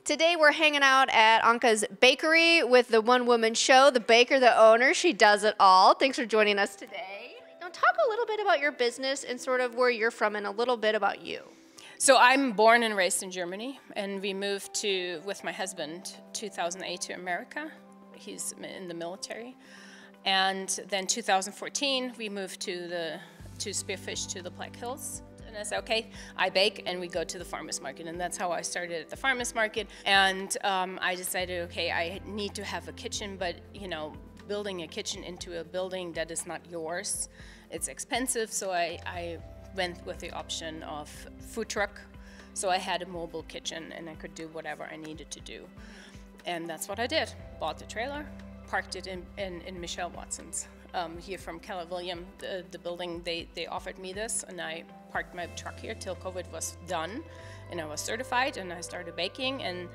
Today we're hanging out at Anke's bakery with the one-woman show, the baker, the owner. She does it all. Thanks for joining us today. Now talk a little bit about your business and sort of where you're from and a little bit about you. So I'm born and raised in Germany, and we moved with my husband 2008 to America. He's in the military. And then 2014 we moved to Spearfish to the Black Hills. And I said, okay, I bake and we go to the farmer's market. And that's how I started at the farmer's market. And I decided, okay, I need to have a kitchen, but you know, building a kitchen into a building that is not yours, it's expensive. So I went with the option of food truck. So I had a mobile kitchen and I could do whatever I needed to do. And that's what I did. Bought the trailer, parked it in Michelle Watson's. Here from Keller William, the building, they offered me this, and I parked my truck here till COVID was done, and I was certified, and I started baking, and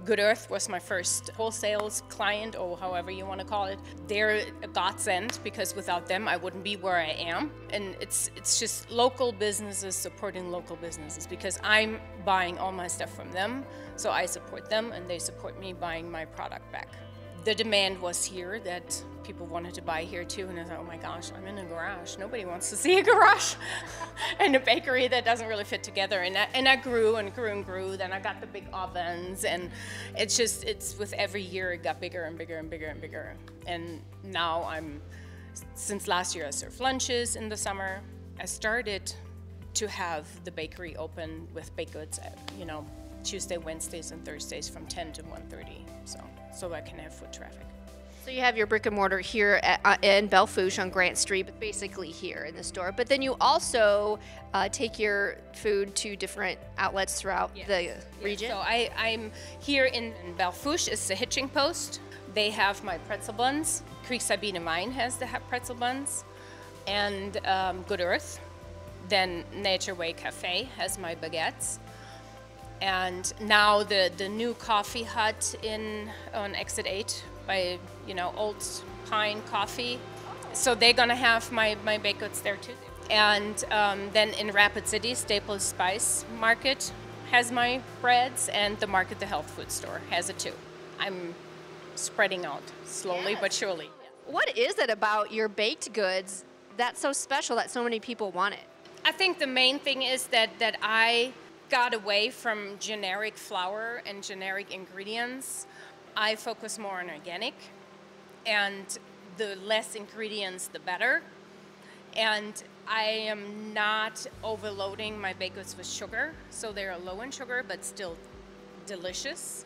Good Earth was my first wholesale client, or however you want to call it. They're a godsend, because without them, I wouldn't be where I am, and it's just local businesses supporting local businesses, because I'm buying all my stuff from them, so I support them, and they support me buying my product back. The demand was here that people wanted to buy here too, and I thought, oh my gosh, I'm in a garage. Nobody wants to see a garage and a bakery that doesn't really fit together. And I grew and grew and grew. Then I got the big ovens, and it's with every year it got bigger and bigger and bigger and bigger. And now since last year I serve lunches in the summer. I started to have the bakery open with baked goods, you know, Tuesday, Wednesdays, and Thursdays from 10 to 1:30, so I can have foot traffic. So you have your brick and mortar here in Belle Fourche on Grant Street, but basically here in the store. But then you also take your food to different outlets throughout the region. So I'm here in Belle Fourche. It's the hitching post. They have my pretzel buns. Creek Sabine Wine has the pretzel buns, and Good Earth. Then Nature Way Cafe has my baguettes. And now the new coffee hut on Exit 8 by, you know, Old Pine Coffee. So they're gonna have my baked goods there too. And then in Rapid City, Staples Spice Market has my breads, and the Market, the health food store, has it too. I'm spreading out slowly but surely. What is it about your baked goods that's so special that so many people want it? I think the main thing is that I got away from generic flour and generic ingredients. I focus more on organic, and the less ingredients, the better. And I am not overloading my baked goods with sugar, so they're low in sugar, but still delicious.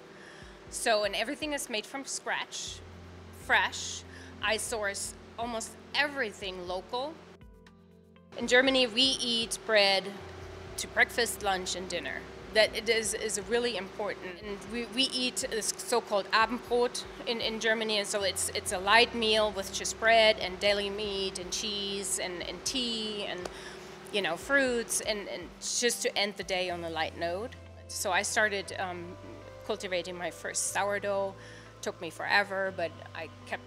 So, and everything is made from scratch, fresh. I source almost everything local. In Germany, we eat bread to breakfast, lunch, and dinner. That it is really important. And we eat this so-called Abendbrot in Germany, and so it's a light meal with just bread and deli meat and cheese and tea and, you know, fruits, and just to end the day on a light note. So I started cultivating my first sourdough. Took me forever, but I kept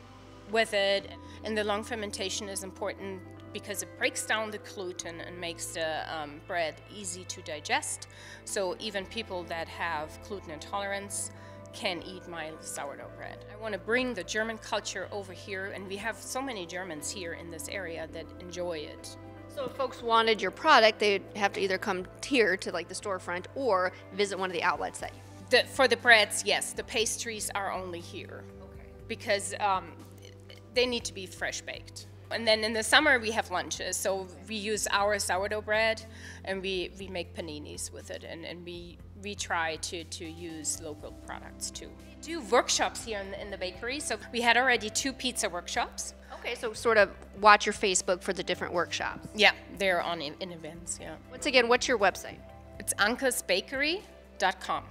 with it. And the long fermentation is important because it breaks down the gluten and makes the bread easy to digest. So even people that have gluten intolerance can eat my sourdough bread. I want to bring the German culture over here, and we have so many Germans here in this area that enjoy it. So if folks wanted your product, they'd have to either come here to like the storefront or visit one of the outlets that you... For the breads, yes. The pastries are only here. Okay. Because they need to be fresh baked. And then in the summer we have lunches, so we use our sourdough bread and we make paninis with it, and we try to use local products too. We do workshops here in the bakery, so we had already 2 pizza workshops. Okay, so sort of watch your Facebook for the different workshops. Yeah, they're on in events, yeah. Once again, what's your website? It's ankesbakery.com.